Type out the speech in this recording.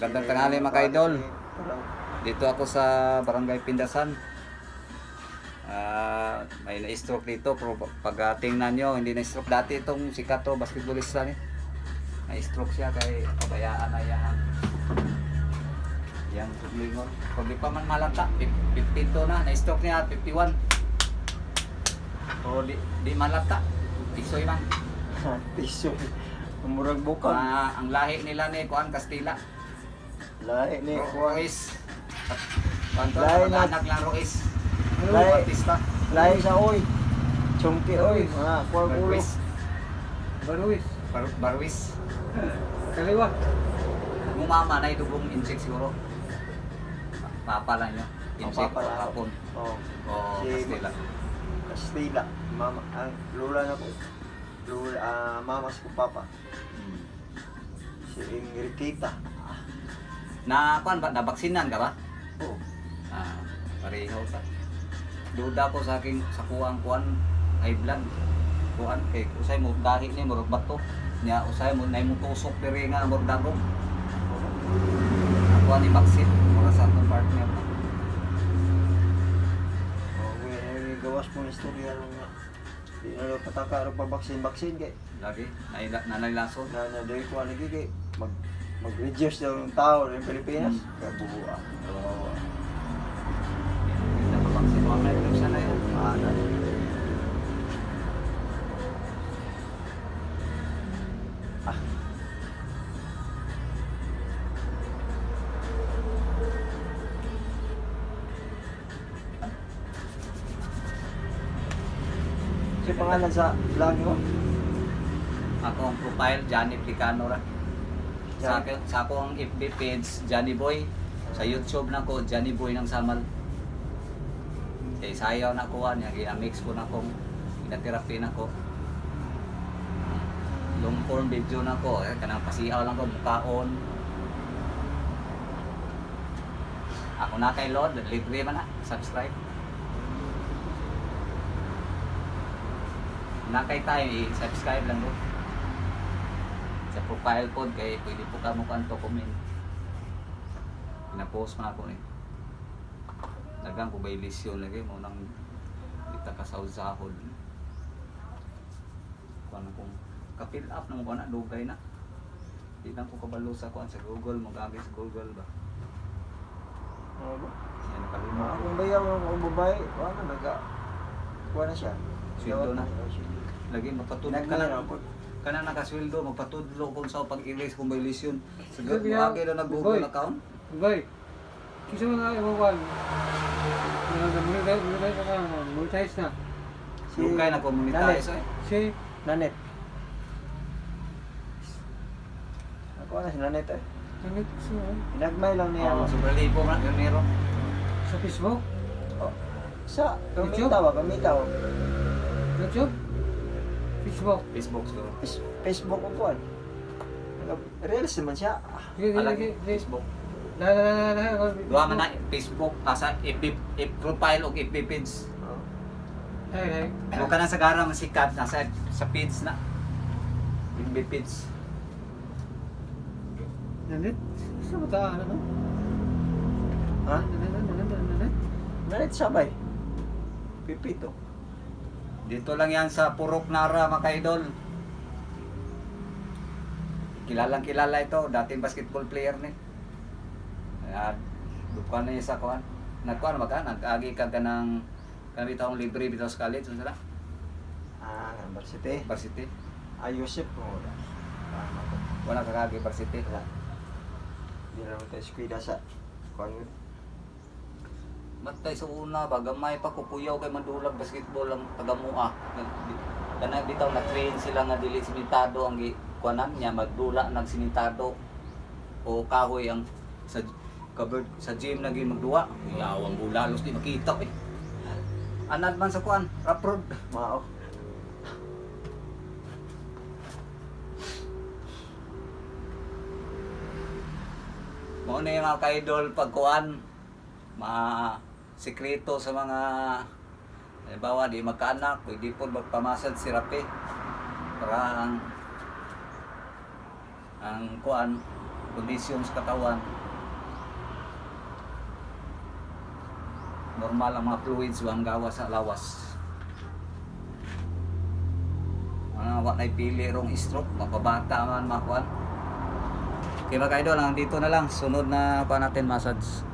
Gandang tanghali mga ka-idol. Dito ako sa Barangay Pindasan. May na-stroke dito pero pag tingnan nyo, hindi na-stroke dati itong sikat to, basketballista ni. Na-stroke siya kay kabayaan na yan. Yang sublingon. Pag di pa man malata, 15 to na, na-stroke niya 51. Pero di malata, tisoy man. Tisoy. Murag bukang. Ang lahi nila ni Kuan Castilla. Lahi ni Ruiz. Kanto Lahi na na- anak lang Ruiz. Lahi- Batista. lahi sa oy. Chungki oy. Barwis. Mga kuwag ulo. Barwis. Barwis. Barwis. Kaliwa. Mumama na idugong insect siguro. Papa lang nyo. Insect o Papa lang. hapon. Oh. O Castilla. Castilla. Mama, ang lula na ko. Lula, mama sa kong papa. Hmm. Si Enriqueta. Na kuan ba nabaksinan ka ba? Oh. Pareho ka. Duda ko sa aking sa kuang kuan high blood. Kuan kay usay mo dahi ni murag bato. Nya usay mo nay mo tusok diri nga murag dagom. Ako ni baksin mura sa atong partner na. Oh, may gawas mo istorya nung di na daw pataka ro pa baksin kay Lagi nanaylason. na dahil ko lagi kay mag-reduce daw ng tao ng Pilipinas. Kabuha. Oo. Napabaksin mo na ito sana yun. Si pangalan sa vlog mo? Ako ang profile, Johnny Plicano ra. Sa ako ang FB page, Johnny Boy. Sa YouTube na ko, Johnny Boy ng Samal. Kaya sayaw na ko, gina-mix ko na ko, gina-therapy na ko. Long form video na ko, kanang pasiyaw lang ko, bukaon. Ako na kay Lord, libre man na, subscribe. Na kay tayo, i-subscribe lang ko. Sa profile po, kay pwede po ka mo kanto comment. Pinapost man ako eh. Nagang ko ba ilisyon lagi mo nang kita ka sa usahod. Kuan akong kapil up na mo ko na dugay na. Di na ko kabalo sa kuan sa Google, magagay sa Google ba. Ano ba? Yan kalima ko. Kung bayaw ang babae, ano naga? Kuha na siya. Sweldo na. Lagi magpatudlo ka na. Nagmira. Kana nakasweldo, magpatudlo kung sa pag-erase kung violation. Sa Sige, biya. gagawin na nag-Google Boy. account. Bay. Kisa mga iwawan. Monetize na. Lugay na communitize eh. Si Nanet. Ako na si Nanet eh. Nanit Pinagmay lang niya. Oo, sobrang libo na yun meron. sa Facebook, Oh. Sa YouTube? kamita ba? YouTube, Facebook. Facebook siguro. Facebook ko kuan. Reels naman siya. Sige, Alagi, sige. Facebook. La. Duha man na Facebook, sa FB profile o FB page. Oh. Ay. Huwag ka na sa garang sikat, nasa sa page na. FB page. Nanit? Saan ba ito? Ano? Ha? Nanit? Nanet sabay. Pipito. Dito lang yan sa Purok Nara, mga ka-idol. Kilalang kilala ito, dating basketball player ni. Dukuan na niya sa kuan. Nagkuan ba ka? Nag-agi ka ng kami taong libre bitaw sa college. Ano sila? University. Varsity. Ayosip mo. Wala kakagi varsity. Wala. Di na naman tayo skwida sa kuan. Matay sa una, bagamay pa kukuyaw kay Mandulag basketball ang taga-mua. Kana bitaw na train sila nga dili simentado ang kuanan niya magdula nag simentado o kahoy ang sa covered sa gym na magduwa. Yawang bulalos di makita eh. Anad man sa kuan, rough road. Mao. Mo na yung mga ka-idol pagkuan sikreto sa mga halimbawa di magkaanak, pwede po magpamasad si Rapi para ang kuan Kondisyon sa katawan. Normal ang mga fluids ang gawas sa lawas. Wa na pili rong stroke, mapabata man makuan. Okay mga ka-idol, hanggang dito na lang. Sunod na pa natin massage.